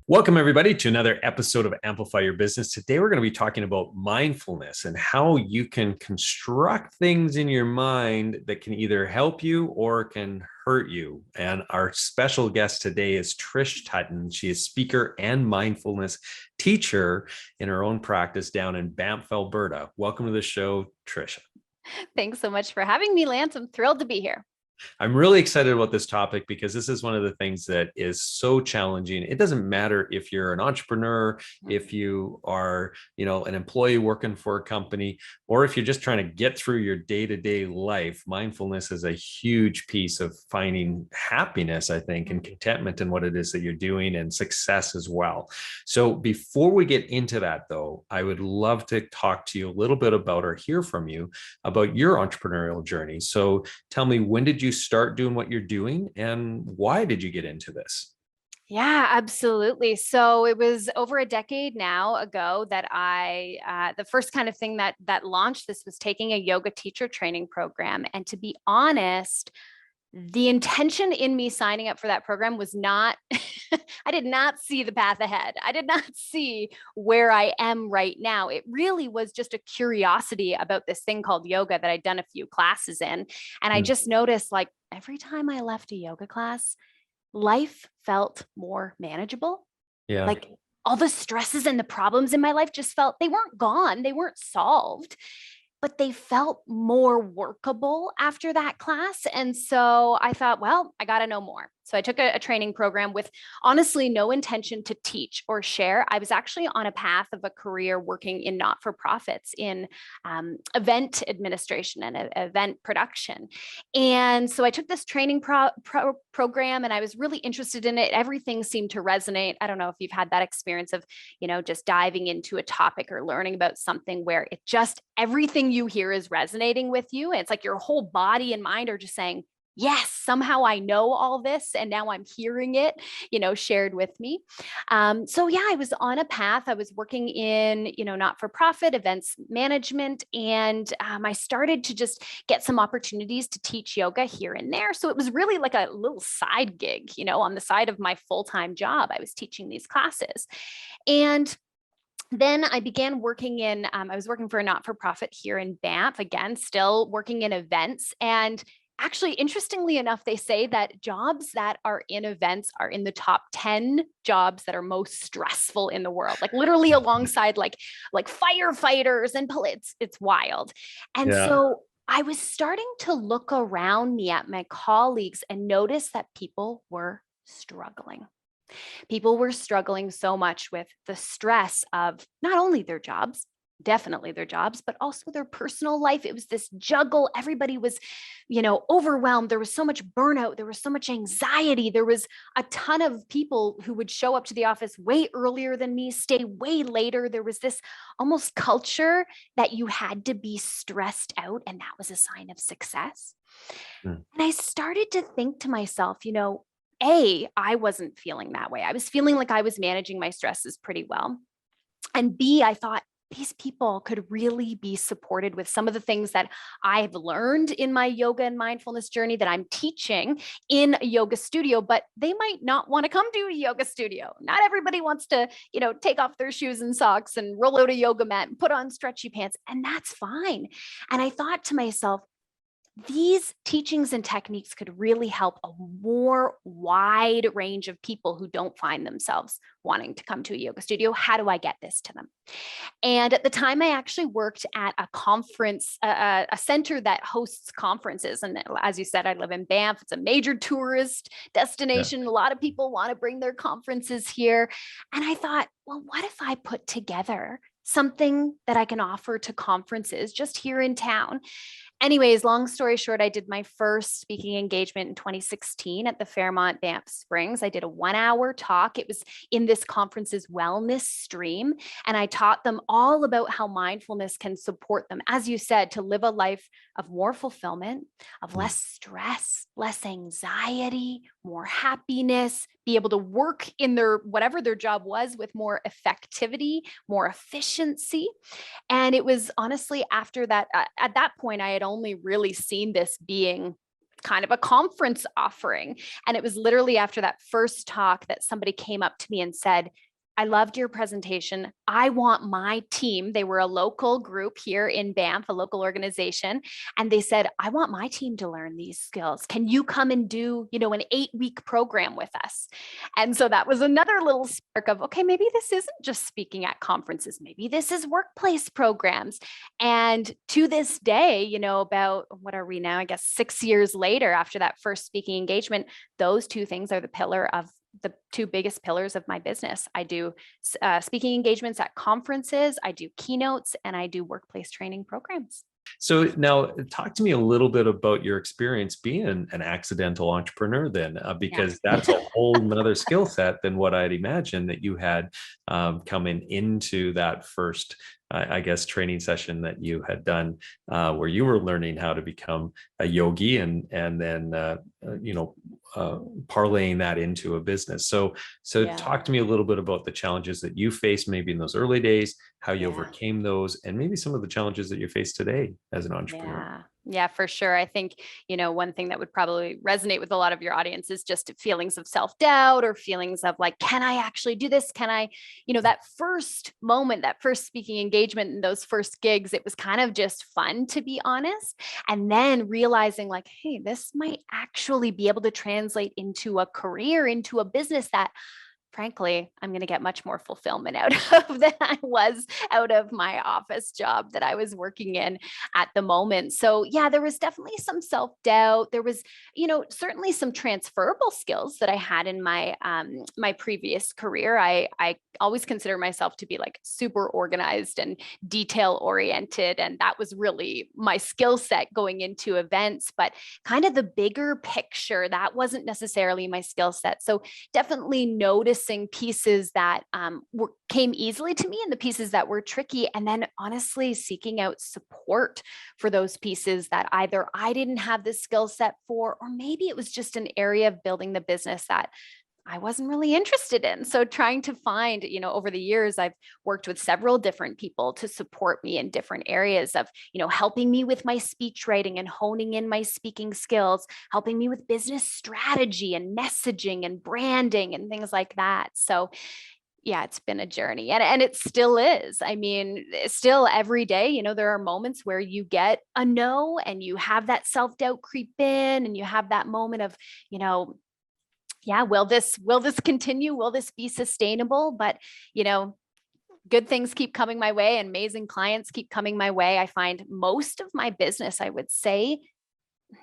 Welcome, everybody, to another episode of Amplify Your Business. Today, we're going to be talking about mindfulness and how you can construct things in your mind that can either help you or can hurt you. And our special guest today is Trish Tutton. She is speaker and mindfulness teacher in her own practice down in Banff, Alberta. Welcome to the show, Trish. Thanks so much for having me, Lance. I'm thrilled to be here. I'm really excited about this topic because this is one of the things that is so challenging. It doesn't matter if you're an entrepreneur, if you are, an employee working for a company, or if you're just trying to get through your day-to-day life. Mindfulness is a huge piece of finding happiness, I think, and contentment in what it is that you're doing and success as well. So before we get into that, though, I would love to talk to you a little bit about or hear from you about your entrepreneurial journey. So tell me, when did you start doing what you're doing and why did you get into this? Yeah, absolutely. So it was over a decade now ago that the first kind of thing that launched this was taking a yoga teacher training program. And to be honest, the intention in me signing up for that program was not, I did not see the path ahead. I did not see where I am right now. It really was just a curiosity about this thing called yoga that I'd done a few classes in. And I just noticed, like, every time I left a yoga class, life felt more manageable. Yeah. Like all the stresses and the problems in my life just felt, they weren't gone, they weren't solved, but they felt more workable after that class. And so I thought, well, I got to know more. So I took a training program with honestly no intention to teach or share. I was actually on a path of a career working in not-for-profits in event administration and event production. And so I took this training program and I was really interested in it. Everything seemed to resonate. I don't know if you've had that experience of, just diving into a topic or learning about something where it just, everything you hear is resonating with you. And it's like your whole body and mind are just saying, yes, somehow I know all this and now I'm hearing it, shared with me. So yeah, I was on a path. I was working in, not-for-profit events management. And I started to just get some opportunities to teach yoga here and there. So it was really like a little side gig, on the side of my full-time job. I was teaching these classes. And then I began working I was working for a not-for-profit here in Banff, again, still working in events. And actually, interestingly enough, they say that jobs that are in events are in the top 10 jobs that are most stressful in the world, like literally alongside like firefighters and police. It's wild. And so I was starting to look around me at my colleagues and notice that people were struggling. People were struggling so much with the stress of not only their jobs, definitely their jobs, but also their personal life. It was this juggle. Everybody was, overwhelmed. There was so much burnout. There was so much anxiety. There was a ton of people who would show up to the office way earlier than me, stay way later. There was this almost culture that you had to be stressed out, and that was a sign of success. And I started to think to myself, I wasn't feeling that way. I was feeling like I was managing my stresses pretty well. And B, I thought these people could really be supported with some of the things that I've learned in my yoga and mindfulness journey that I'm teaching in a yoga studio, but they might not want to come to a yoga studio. Not everybody wants to, take off their shoes and socks and roll out a yoga mat and put on stretchy pants, and that's fine. And I thought to myself, these teachings and techniques could really help a more wide range of people who don't find themselves wanting to come to a yoga studio. How do I get this to them? And at the time, I actually worked at a conference, a center that hosts conferences. And as you said, I live in Banff. It's a major tourist destination. Yeah. A lot of people want to bring their conferences here. And I thought, well, what if I put together something that I can offer to conferences just here in town? Anyways, long story short, I did my first speaking engagement in 2016 at the Fairmont Banff Springs. I did a 1-hour talk. It was in this conference's wellness stream. And I taught them all about how mindfulness can support them, as you said, to live a life of more fulfillment, of less stress, less anxiety, more happiness, be able to work in their whatever their job was with more effectivity, more efficiency. And it was honestly after that, at that point, I had only really seen this being kind of a conference offering. And it was literally after that first talk that somebody came up to me and said, I loved your presentation. I want my team. They were a local group here in Banff, a local organization. And they said, I want my team to learn these skills. Can you come and do, an 8-week program with us? And so that was another little spark of, okay, maybe this isn't just speaking at conferences. Maybe this is workplace programs. And to this day, about what are we now? I guess 6 years later, after that first speaking engagement, those two things are the two biggest pillars of my business. I do speaking engagements at conferences, I do keynotes, and I do workplace training programs. So now talk to me a little bit about your experience being an accidental entrepreneur then, because that's a whole nother skill set than what I'd imagined that you had coming into that first, I guess, training session that you had done where you were learning how to become a yogi and then, parlaying that into a business. So talk to me a little bit about the challenges that you faced maybe in those early days, how you overcame those, and maybe some of the challenges that you face today as an entrepreneur. Yeah, for sure. I think, one thing that would probably resonate with a lot of your audience is just feelings of self-doubt or feelings of like, can I actually do this? Can I, that first moment, that first speaking engagement and those first gigs, it was kind of just fun, to be honest. And then realizing like, hey, this might actually be able to translate into a career, into a business that frankly, I'm going to get much more fulfillment out of than I was out of my office job that I was working in at the moment. So yeah, there was definitely some self-doubt. There was, certainly some transferable skills that I had in my my previous career. I always consider myself to be like super organized and detail oriented. And that was really my skill set going into events, but kind of the bigger picture, that wasn't necessarily my skill set. So definitely noticing pieces that came easily to me and the pieces that were tricky. And then honestly, seeking out support for those pieces that either I didn't have the skill set for, or maybe it was just an area of building the business that I wasn't really interested in. So trying to find, over the years, I've worked with several different people to support me in different areas of, helping me with my speech writing and honing in my speaking skills, helping me with business strategy and messaging and branding and things like that. So yeah, it's been a journey and it still is. I mean, still every day, there are moments where you get a no and you have that self-doubt creep in and you have that moment of, yeah, will this continue? Will this be sustainable? But, good things keep coming my way and amazing clients keep coming my way. I find most of my business, I would say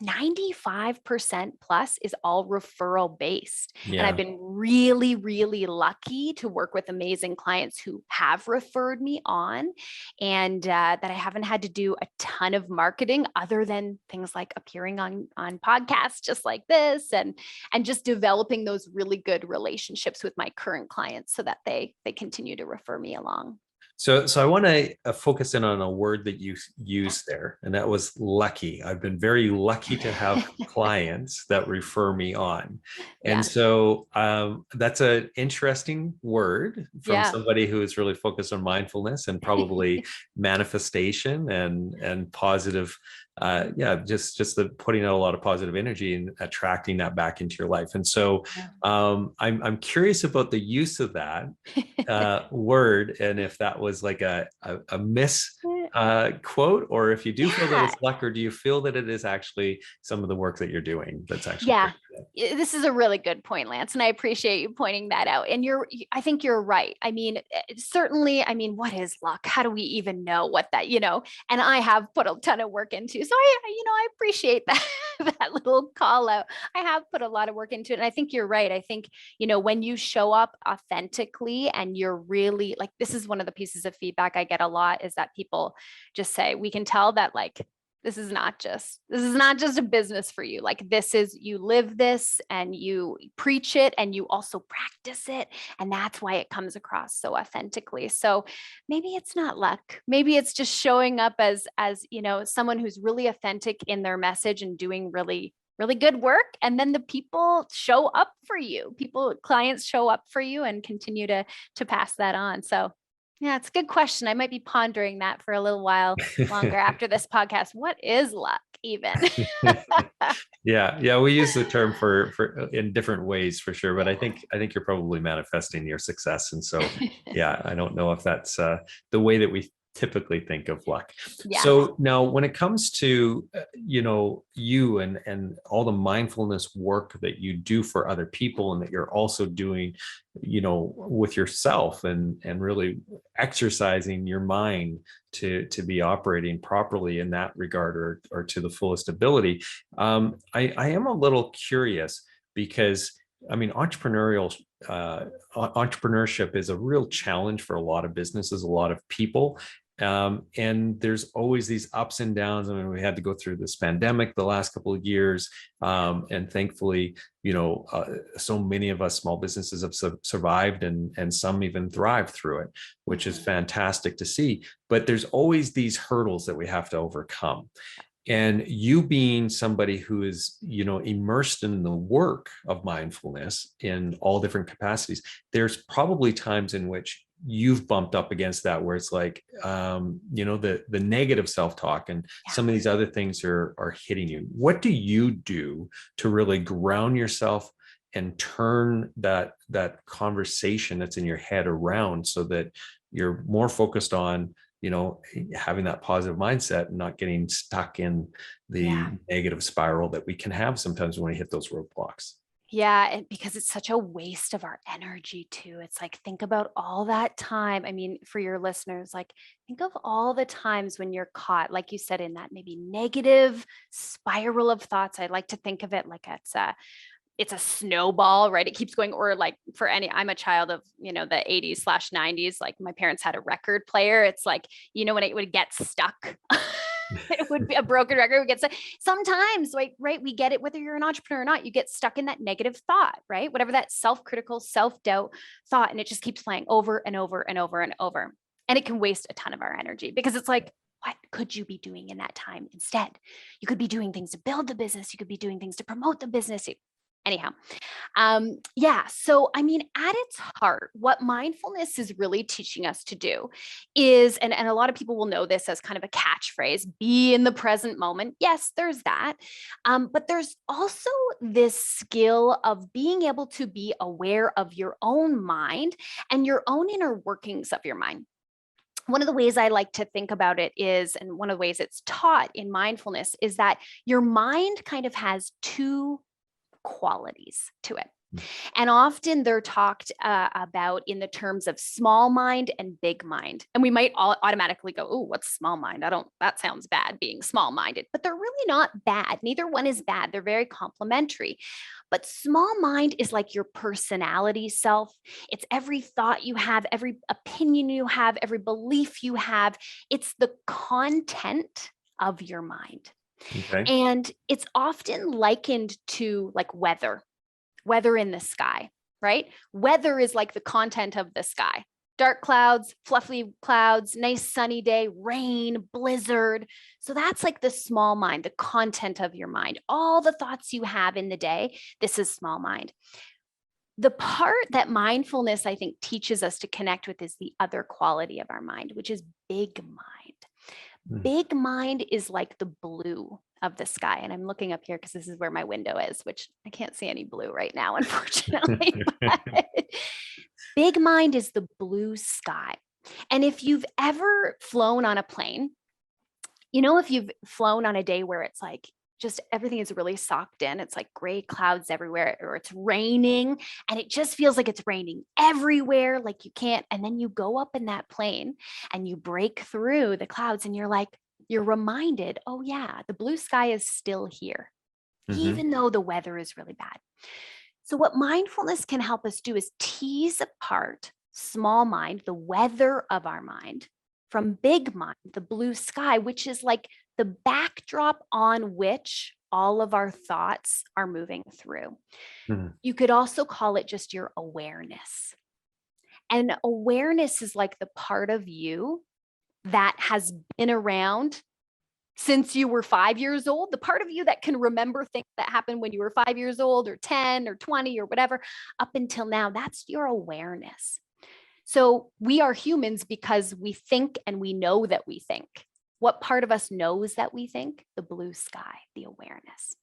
95% plus is all referral based. And I've been really, really lucky to work with amazing clients who have referred me on and that I haven't had to do a ton of marketing other than things like appearing on podcasts just like this and just developing those really good relationships with my current clients so that they continue to refer me along. So I want to focus in on a word that you used there, and that was lucky. I've been very lucky to have clients that refer me on. And so that's an interesting word from somebody who is really focused on mindfulness and probably manifestation and positive. Just the putting out a lot of positive energy and attracting that back into your life. And so I'm curious about the use of that word and if that was like a miss quote, or if you do feel that it's luck, or do you feel that it is actually some of the work that you're doing that's actually this is a really good point, Lance, and I appreciate you pointing that out. And I think you're right. I mean, certainly, what is luck? How do we even know what that, and I have put a ton of work into, so I appreciate that, that little call out. I have put a lot of work into it. And I think you're right. I think, when you show up authentically and you're really like, this is one of the pieces of feedback I get a lot is that people just say, we can tell that like, this is not just a business for you. Like you live this and you preach it and you also practice it. And that's why it comes across so authentically. So maybe it's not luck. Maybe it's just showing up as, someone who's really authentic in their message and doing really, really good work. And then the people show up for you. Clients show up for you and continue to pass that on. So yeah, it's a good question. I might be pondering that for a little while longer after this podcast. What is luck even? Yeah, we use the term for in different ways for sure, but Yeah. I think you're probably manifesting your success, and so yeah, I don't know if that's the way that we typically think of luck. Yeah. So now, when it comes to you and all the mindfulness work that you do for other people, and that you're also doing, with yourself, and really exercising your mind to be operating properly in that regard, or to the fullest ability. I am a little curious because I mean, entrepreneurship is a real challenge for a lot of businesses, a lot of people. And there's always these ups and downs. I mean, we had to go through this pandemic the last couple of years. And thankfully, so many of us small businesses have survived, and some even thrived through it, which is fantastic to see. But there's always these hurdles that we have to overcome. And you being somebody who is immersed in the work of mindfulness in all different capacities, there's probably times in which you've bumped up against that, where it's like the negative self-talk and Yeah. some of these other things are hitting you. What do you do to really ground yourself and turn that conversation that's in your head around, so that you're more focused on having that positive mindset and not getting stuck in Yeah. the negative spiral that we can have sometimes when we hit those roadblocks? Yeah, and because it's such a waste of our energy too. It's like, think about all that time. I mean, for your listeners, like, think of all the times when you're caught, like you said, in that maybe negative spiral of thoughts. I like to think of it like it's a snowball, right? It keeps going. Or like, I'm a child of, the 80s/90s. Like, my parents had a record player. It's like, when it would get stuck, it would be a broken record. Would get stuck. Sometimes, right? We get it, whether you're an entrepreneur or not, you get stuck in that negative thought, right? Whatever that self-critical, self-doubt thought. And it just keeps playing over and over and over and over. And it can waste a ton of our energy, because it's like, what could you be doing in that time instead? You could be doing things to build the business. You could be doing things to promote the business. Anyhow, yeah. So, I mean, at its heart, what mindfulness is really teaching us to do is, and a lot of people will know this as kind of a catchphrase, be in the present moment. Yes, there's that. But there's also this skill of being able to be aware of your own mind and your own inner workings of your mind. One of the ways I like to think about it is, and one of the ways it's taught in mindfulness, is that your mind kind of has two qualities to it. And often they're talked about in the terms of small mind and big mind. And we might all automatically go, oh, what's small mind? That sounds bad, being small minded, but they're really not bad. Neither one is bad. They're very complementary. But small mind is like your personality self. It's every thought you have, every opinion you have, every belief you have. It's the content of your mind. Okay. And it's often likened to like weather in the sky, right? Weather is like the content of the sky. Dark clouds, fluffy clouds, nice sunny day, rain, blizzard. So that's like the small mind, the content of your mind. All the thoughts you have in the day, this is small mind. The part that mindfulness, I think, teaches us to connect with is the other quality of our mind, which is big mind. Big mind is like the blue of the sky. And I'm looking up here because this is where my window is, which I can't see any blue right now, unfortunately. Big mind is the blue sky. And if you've ever flown on a plane, if you've flown on a day where it's like just everything is really socked in, it's like gray clouds everywhere, or it's raining and it just feels like it's raining everywhere, like you can't. And then you go up in that plane and you break through the clouds and you're reminded, oh yeah, the blue sky is still here, even though the weather is really bad. So what mindfulness can help us do is tease apart small mind, the weather of our mind, from big mind, the blue sky, which is like the backdrop on which all of our thoughts are moving through. You could also call it just your awareness. And awareness is like the part of you that has been around since you were 5 years old, the part of you that can remember things that happened when you were 5 years old or 10 or 20 or whatever, up until now, that's your awareness. So we are humans because we think and we know that we think. What part of us knows that we think? The blue sky, the awareness.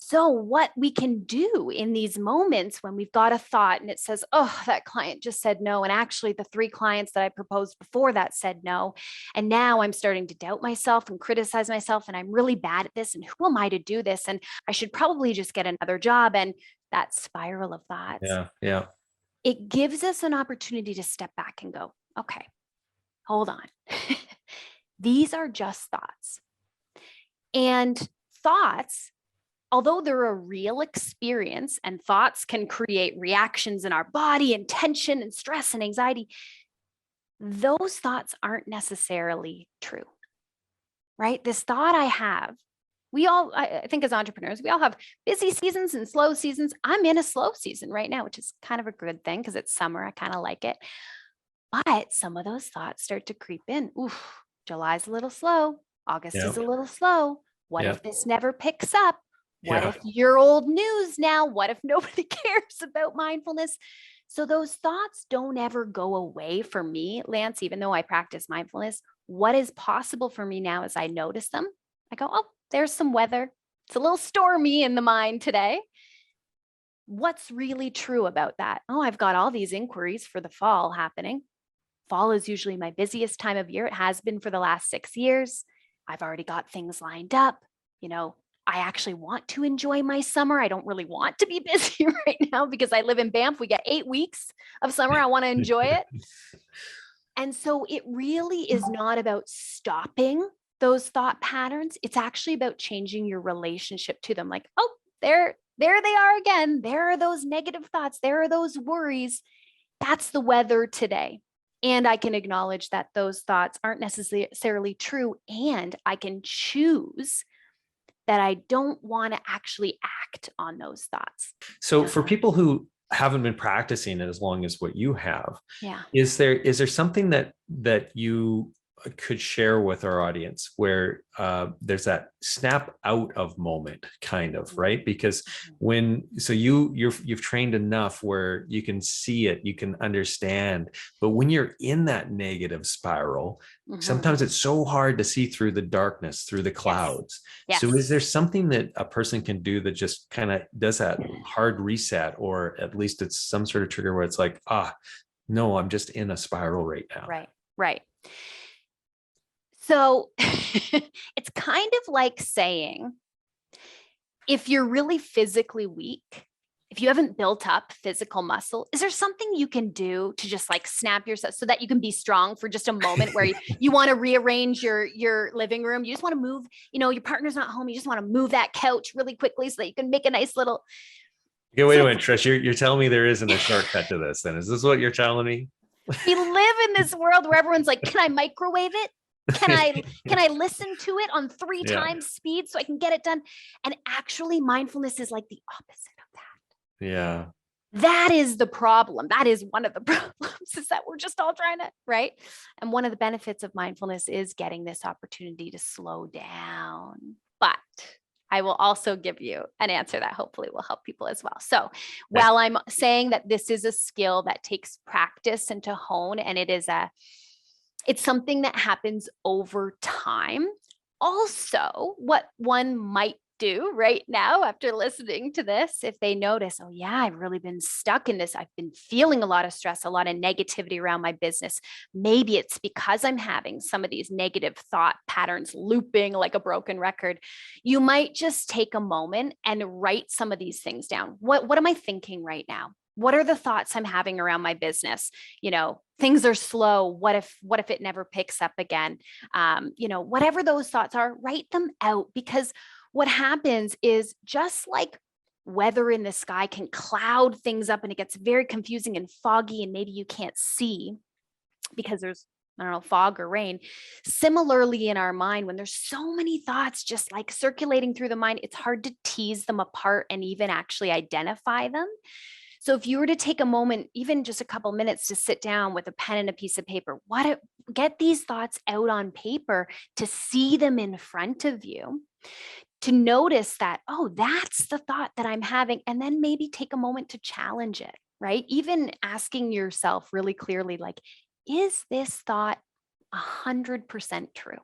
So what we can do in these moments when we've got a thought and it says, oh, that client just said no. And actually the 3 clients that I proposed before that said no. And now I'm starting to doubt myself and criticize myself. And I'm really bad at this. And who am I to do this? And I should probably just get another job. And that spiral of thoughts, Yeah. Yeah. it gives us an opportunity to step back and go, okay, hold on. These are just thoughts. And thoughts, although they're a real experience and thoughts can create reactions in our body and tension and stress and anxiety, those thoughts aren't necessarily true, right? This thought I have, I think as entrepreneurs, we all have busy seasons and slow seasons. I'm in a slow season right now, which is kind of a good thing because it's summer. I kind of like it. But some of those thoughts start to creep in. Oof, July's a little slow. August Yeah. is a little slow. What Yeah. if this never picks up? What Yeah. if you're old news now? What if nobody cares about mindfulness? So those thoughts don't ever go away for me, Lance, even though I practice mindfulness. What is possible for me now is I notice them. I go, oh, there's some weather. It's a little stormy in the mind today. What's really true about that? Oh, I've got all these inquiries for the fall happening. Fall is usually my busiest time of year. It has been for the last 6 years. I've already got things lined up. I actually want to enjoy my summer. I don't really want to be busy right now because I live in Banff. We get 8 weeks of summer. I want to enjoy it. And so it really is not about stopping those thought patterns. It's actually about changing your relationship to them. Like, oh, there they are again. There are those negative thoughts. There are those worries. That's the weather today. And I can acknowledge that those thoughts aren't necessarily true. And I can choose that I don't want to actually act on those thoughts. So for people who haven't been practicing it as long as what you have, Yeah. is there something that you could share with our audience where there's that snap out of moment kind of, right? Because you've trained enough where you can see it, you can understand, but when you're in that negative spiral, sometimes it's so hard to see through the darkness, through the clouds. Yes. So is there something that a person can do that just kind of does that hard reset, or at least it's some sort of trigger where it's like, no, I'm just in a spiral right now. Right. So it's kind of like saying, if you're really physically weak, if you haven't built up physical muscle, is there something you can do to just like snap yourself so that you can be strong for just a moment where you want to rearrange your living room? You just want to move, your partner's not home. You just want to move that couch really quickly so that you can make a nice little. Okay, wait a minute, Trish, you're telling me there isn't a shortcut to this then? Is this what you're telling me? We live in this world where everyone's like, can I microwave it? Can I listen to it on 3 times speed so I can get it done? And actually mindfulness is like the opposite of that. Yeah. That is the problem. That is one of the problems, is that we're just all trying to, right? And one of the benefits of mindfulness is getting this opportunity to slow down. But I will also give you an answer that hopefully will help people as well. So while I'm saying that this is a skill that takes practice and to hone, and it's something that happens over time. Also, what one might do right now after listening to this, if they notice, oh yeah, I've really been stuck in this. I've been feeling a lot of stress, a lot of negativity around my business. Maybe it's because I'm having some of these negative thought patterns looping like a broken record. You might just take a moment and write some of these things down. What am I thinking right now? What are the thoughts I'm having around my business? Things are slow. What if it never picks up again? Whatever those thoughts are, write them out, because what happens is, just like weather in the sky can cloud things up and it gets very confusing and foggy and maybe you can't see because there's, I don't know, fog or rain. Similarly, in our mind, when there's so many thoughts just like circulating through the mind, it's hard to tease them apart and even actually identify them. So if you were to take a moment, even just a couple minutes, to sit down with a pen and a piece of paper, get these thoughts out on paper, to see them in front of you, to notice that, oh, that's the thought that I'm having, and then maybe take a moment to challenge it, right? Even asking yourself really clearly, like, is this thought 100% true?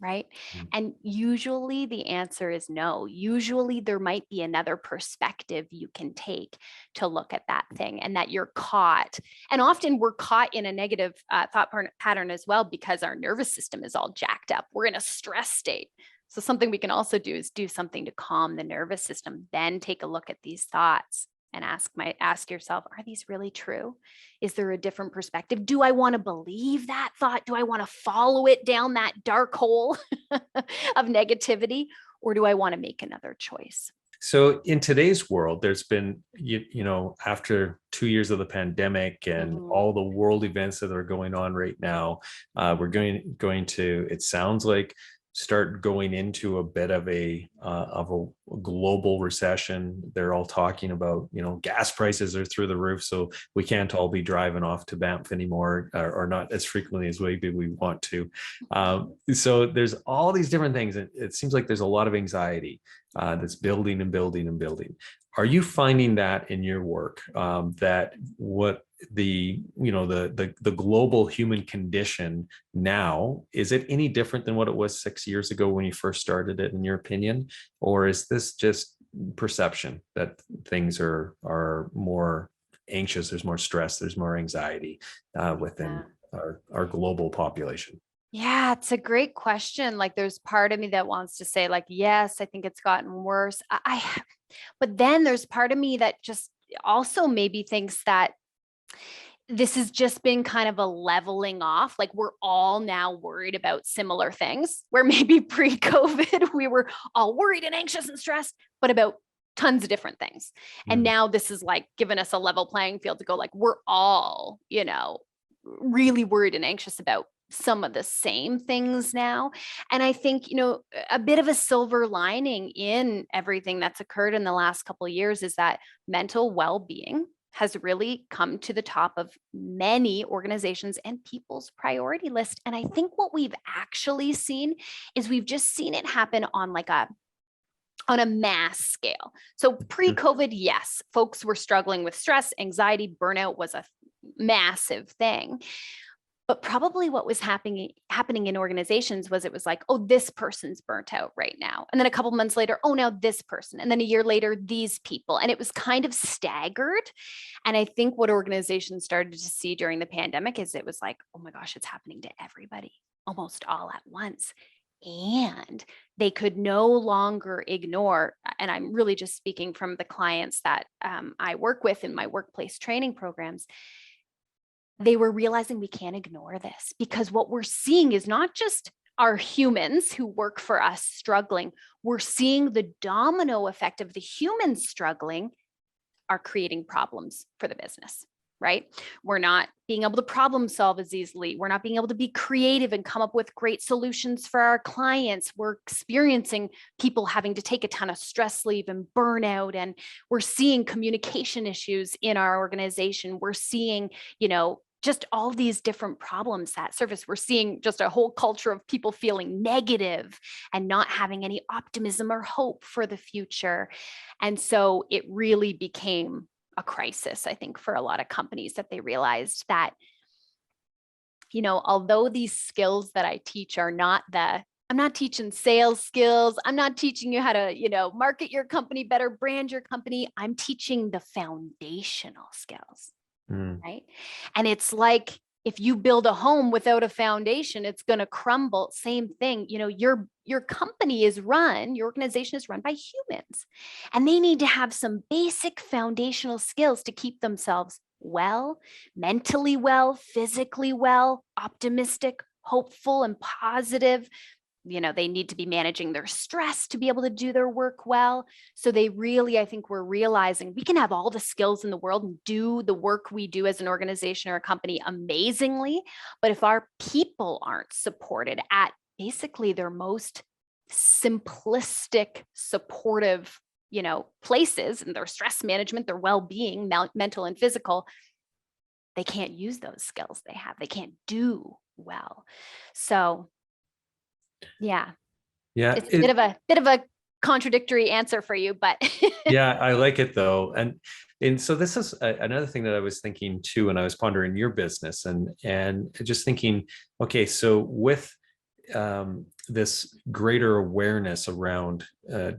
right? Mm. And usually the answer is no. Usually there might be another perspective you can take to look at that thing, and that you're caught. And often we're caught in a negative thought pattern as well, because our nervous system is all jacked up. We're in a stress state. So something we can also do is do something to calm the nervous system, then take a look at these thoughts and ask yourself, are these really true? Is there a different perspective? Do I want to believe that thought? Do I want to follow it down that dark hole of negativity? Or do I want to make another choice? So in today's world, there's been, after 2 years of the pandemic and Mhm. all the world events that are going on right now, we're going to, it sounds like, start going into a bit of a global recession. They're all talking about, gas prices are through the roof, so we can't all be driving off to Banff anymore, or not as frequently as maybe we want to. So there's all these different things. It seems like there's a lot of anxiety that's building and building and building. Are you finding that in your work, that what the global human condition now, is it any different than what it was 6 years ago when you first started it, in your opinion? Or is this just perception that things are more anxious, there's more stress, there's more anxiety within Yeah. our global population? Yeah, it's a great question. Like, there's part of me that wants to say, like, yes, I think it's gotten worse. But then there's part of me that just also maybe thinks that this has just been kind of a leveling off. Like, we're all now worried about similar things, where maybe pre-COVID, we were all worried and anxious and stressed, but about tons of different things. And Mm. now this is like giving us a level playing field to go, like, we're all, really worried and anxious about some of the same things now. And I think, a bit of a silver lining in everything that's occurred in the last couple of years is that mental well-being has really come to the top of many organizations and people's priority list. And I think what we've actually seen is we've just seen it happen on a mass scale. So pre-COVID, yes, folks were struggling with stress, anxiety, burnout was a massive thing. But probably what was happening in organizations was, it was like, oh, this person's burnt out right now. And then a couple months later, oh, now this person. And then a year later, these people. And it was kind of staggered. And I think what organizations started to see during the pandemic is, it was like, oh my gosh, it's happening to everybody almost all at once. And they could no longer ignore, and I'm really just speaking from the clients that I work with in my workplace training programs, they were realizing we can't ignore this, because what we're seeing is not just our humans who work for us struggling. We're seeing the domino effect of the humans struggling are creating problems for the business, right? We're not being able to problem solve as easily. We're not being able to be creative and come up with great solutions for our clients. We're experiencing people having to take a ton of stress leave and burnout. And we're seeing communication issues in our organization. We're seeing, just all these different problems that surface. We're seeing just a whole culture of people feeling negative and not having any optimism or hope for the future. And so it really became a crisis, I think, for a lot of companies, that they realized that, although these skills that I teach are not I'm not teaching sales skills. I'm not teaching you how to, market your company better, brand your company. I'm teaching the foundational skills. Mm. Right. And it's like, if you build a home without a foundation, it's going to crumble. Same thing. Your company is run, your organization is run by humans, and they need to have some basic foundational skills to keep themselves well, mentally well, physically well, optimistic, hopeful, and positive. They need to be managing their stress to be able to do their work well. So they really, I think we're realizing we can have all the skills in the world and do the work we do as an organization or a company amazingly. But if our people aren't supported at basically their most simplistic, supportive, places, and their stress management, their well-being, mental and physical, they can't use those skills they have. They can't do well. So yeah, Yeah, it's a bit of a contradictory answer for you, but yeah, I like it though. And so this is another thing that I was thinking too, and I was pondering your business and just thinking, okay, so with this greater awareness around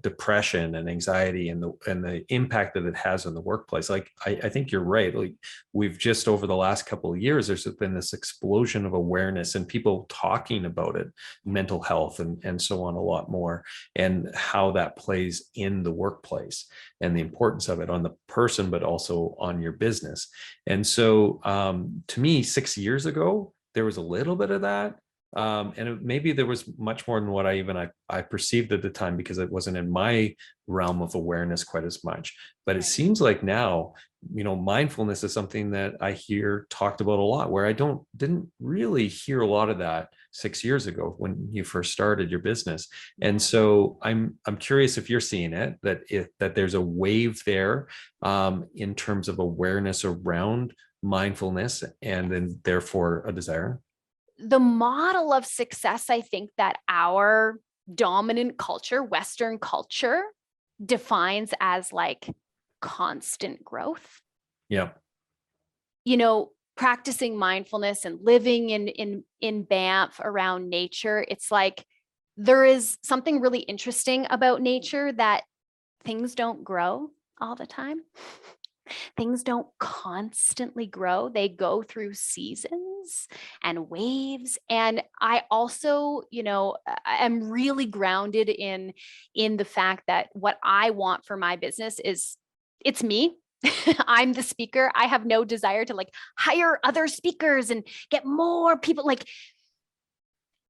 depression and anxiety and the impact that it has in the workplace. Like I think you're right. Like we've just over the last couple of years, there's been this explosion of awareness and people talking about it, mental health and so on a lot more, and how that plays in the workplace and the importance of it on the person, but also on your business. And so to me, 6 years ago, there was a little bit of that. Maybe there was much more than what I perceived at the time, because it wasn't in my realm of awareness quite as much. But it seems like now, mindfulness is something that I hear talked about a lot, where I didn't really hear a lot of that 6 years ago when you first started your business. And so I'm curious if you're seeing it, that there's a wave there in terms of awareness around mindfulness, and then therefore a desire. The model of success, I think, that our dominant culture, Western culture, defines as like constant growth. Yeah. Practicing mindfulness and living in Banff around nature, it's like there is something really interesting about nature, that things don't grow all the time. Things don't constantly grow. They go through seasons and waves. And I also, am really grounded in the fact that what I want for my business is, it's me. I'm the speaker. I have no desire to like hire other speakers and get more people. Like,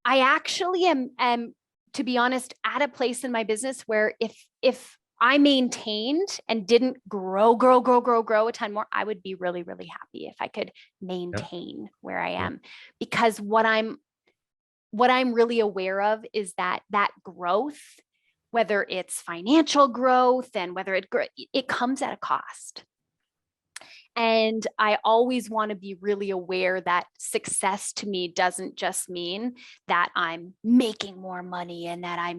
I actually am, to be honest, at a place in my business where if I maintained and didn't grow a ton more, I would be really, really happy if I could maintain where I am. Because what I'm really aware of is that growth, whether it's financial growth and whether it comes at a cost. And I always want to be really aware that success to me doesn't just mean that I'm making more money and that I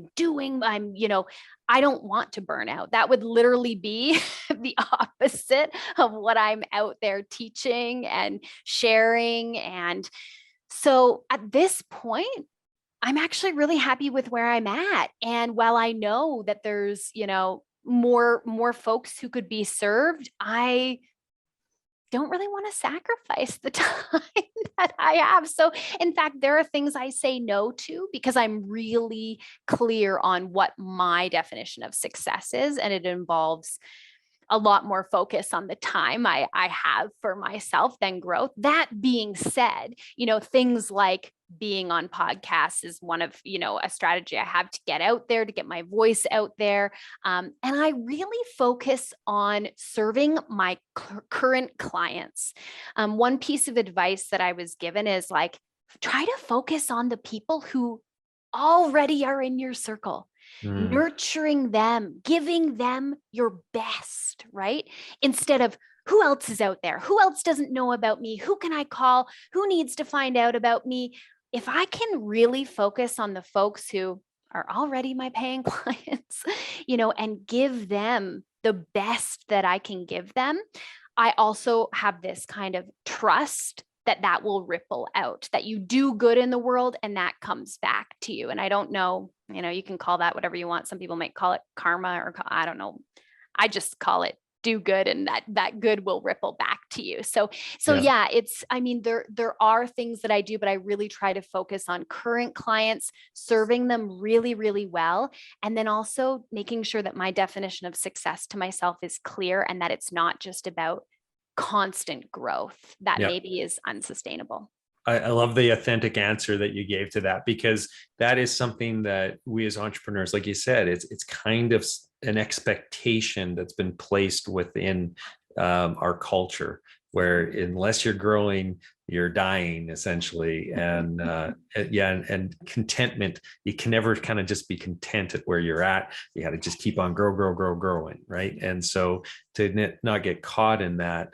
don't want to burn out. That would literally be the opposite of what I'm out there teaching and sharing. And so at this point, I'm actually really happy with where I'm at. And while I know that there's, more folks who could be served, I don't really want to sacrifice the time that I have. So in fact, there are things I say no to because I'm really clear on what my definition of success is. And it involves a lot more focus on the time I have for myself than growth. That being said, things like being on podcasts is one of, a strategy I have to get out there, to get my voice out there. And I really focus on serving my current clients. One piece of advice that I was given is like, try to focus on the people who already are in your circle. Nurturing them, giving them your best, right? Instead of who else is out there? Who else doesn't know about me? Who can I call? Who needs to find out about me? If I can really focus on the folks who are already my paying clients, and give them the best that I can give them, I also have this kind of trust that will ripple out, that you do good in the world and that comes back to you. And I don't know, you can call that whatever you want. Some people might call it karma, or I don't know. I just call it do good, and that good will ripple back to you. So yeah, there are things that I do, but I really try to focus on current clients, serving them really, really well. And then also making sure that my definition of success to myself is clear, and that it's not just about constant growth that maybe is unsustainable. I love the authentic answer that you gave to that, because that is something that we as entrepreneurs, like you said, it's kind of an expectation that's been placed within our culture, where unless you're growing, you're dying essentially. And and contentment, you can never kind of just be content at where you're at. You got to just keep on growing, right? And so to not get caught in that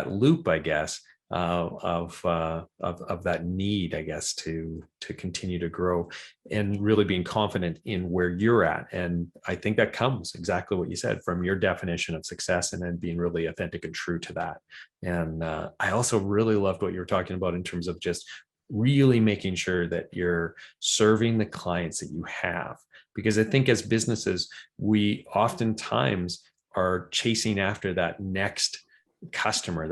loop, I guess, of that need, I guess, to continue to grow, and really being confident in where you're at. And I think that comes exactly what you said from your definition of success, and then being really authentic and true to that. And I also really loved what you were talking about in terms of just really making sure that you're serving the clients that you have. Because I think as businesses, we oftentimes are chasing after that next customer,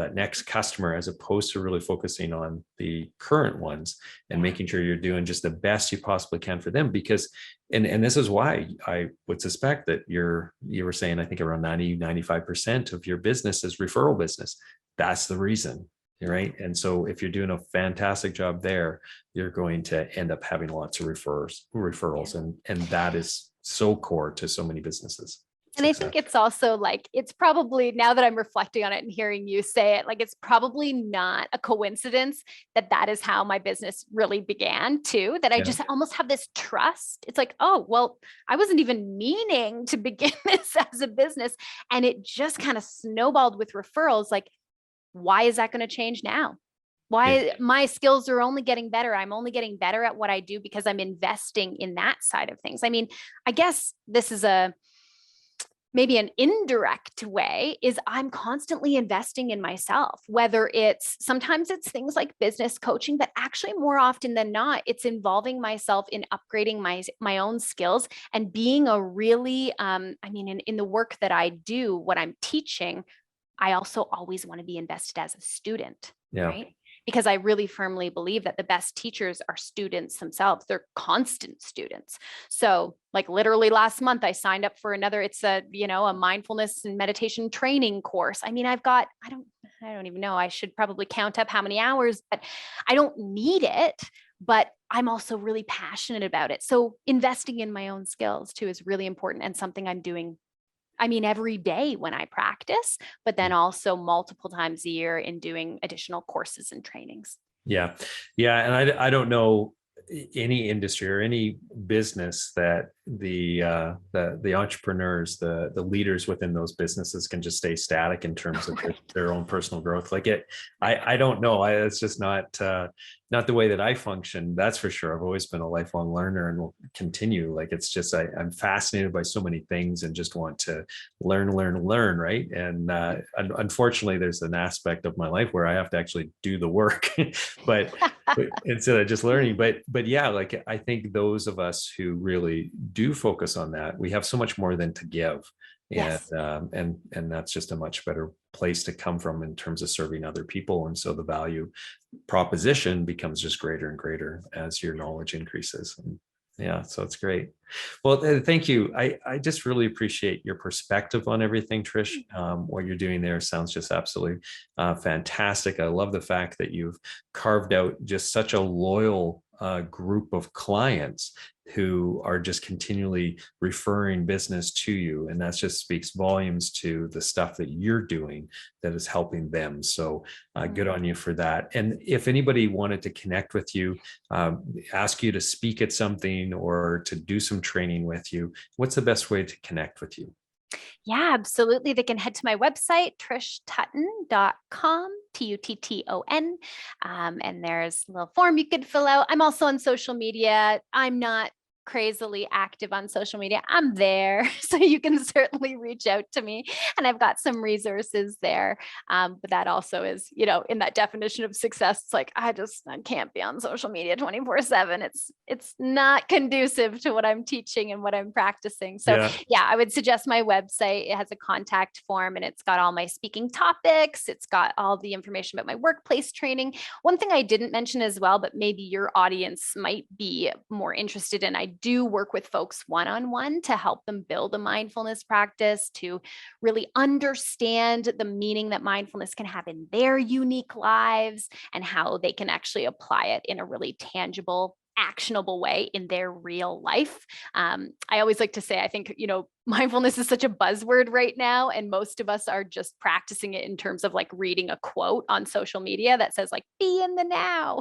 as opposed to really focusing on the current ones and making sure you're doing just the best you possibly can for them. Because, and this is why I would suspect that you were saying, I think around 95% of your business is referral business. That's the reason, right? And so if you're doing a fantastic job there, you're going to end up having lots of referrals, and that is so core to so many businesses. And I think it's also like, it's probably, now that I'm reflecting on it and hearing you say it, like, it's probably not a coincidence that that is how my business really began too, that I just almost have this trust. It's like, oh, well, I wasn't even meaning to begin this as a business. And it just kind of snowballed with referrals. Like, why is that going to change now? Why my skills are only getting better. I'm only getting better at what I do because I'm investing in that side of things. I mean, I guess this is maybe an indirect way, is I'm constantly investing in myself, whether sometimes it's things like business coaching, but actually more often than not, it's involving myself in upgrading my own skills and being a really, in the work that I do, what I'm teaching, I also always want to be invested as a student, right? Because I really firmly believe that the best teachers are students themselves. They're constant students. So like literally last month, I signed up for it's a mindfulness and meditation training course. I mean, I don't even know, I should probably count up how many hours, but I don't need it, but I'm also really passionate about it. So investing in my own skills too is really important, and something I'm doing every day when I practice, but then also multiple times a year in doing additional courses and trainings. Yeah. Yeah. And I don't know any industry or any business that the entrepreneurs, the leaders within those businesses can just stay static in terms of their own personal growth. Like I don't know. It's just not the way that I function. That's for sure. I've always been a lifelong learner and will continue. Like, it's just, I'm fascinated by so many things and just want to learn. Right. And unfortunately, there's an aspect of my life where I have to actually do the work, but instead of just learning. But yeah, like, I think those of us who really do focus on that, we have so much more than to give. Yes. And that's just a much better place to come from in terms of serving other people. And so the value proposition becomes just greater and greater as your knowledge increases. And yeah, so it's great. Well, thank you. I just really appreciate your perspective on everything, Trish. What you're doing there sounds just absolutely fantastic. I love the fact that you've carved out just such a loyal group of clients who are just continually referring business to you. And that just speaks volumes to the stuff that you're doing that is helping them. So good on you for that. And if anybody wanted to connect with you, ask you to speak at something or to do some training with you, what's the best way to connect with you? Yeah, absolutely. They can head to my website, trishtutton.com, Tutton. And there's a little form you could fill out. I'm also on social media. I'm not crazily active on social media. I'm there. So you can certainly reach out to me, and I've got some resources there. But that also is, in that definition of success, it's like, I can't be on social media 24/7. It's not conducive to what I'm teaching and what I'm practicing. So yeah, I would suggest my website. It has a contact form, and it's got all my speaking topics. It's got all the information about my workplace training. One thing I didn't mention as well, but maybe your audience might be more interested in, I do work with folks one-on-one to help them build a mindfulness practice, to really understand the meaning that mindfulness can have in their unique lives and how they can actually apply it in a really tangible, actionable way in their real life. I always like to say, I think, mindfulness is such a buzzword right now, and most of us are just practicing it in terms of like reading a quote on social media that says like, be in the now.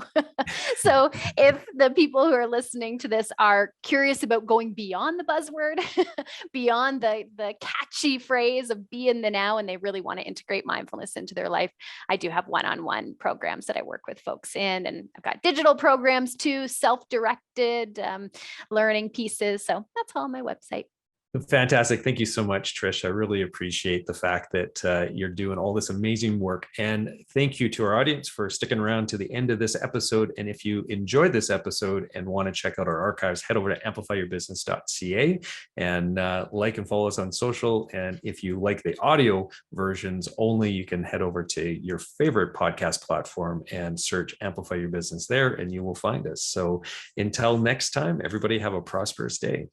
So if the people who are listening to this are curious about going beyond the buzzword, beyond the catchy phrase of be in the now, and they really want to integrate mindfulness into their life, I do have one-on-one programs that I work with folks in, and I've got digital programs too, self-directed learning pieces. So that's all on my website. Fantastic. Thank you so much, Trish. I really appreciate the fact that you're doing all this amazing work. And thank you to our audience for sticking around to the end of this episode. And if you enjoyed this episode and want to check out our archives, head over to amplifyyourbusiness.ca and like and follow us on social. And if you like the audio versions only, you can head over to your favorite podcast platform and search Amplify Your Business there, and you will find us. So until next time, everybody have a prosperous day.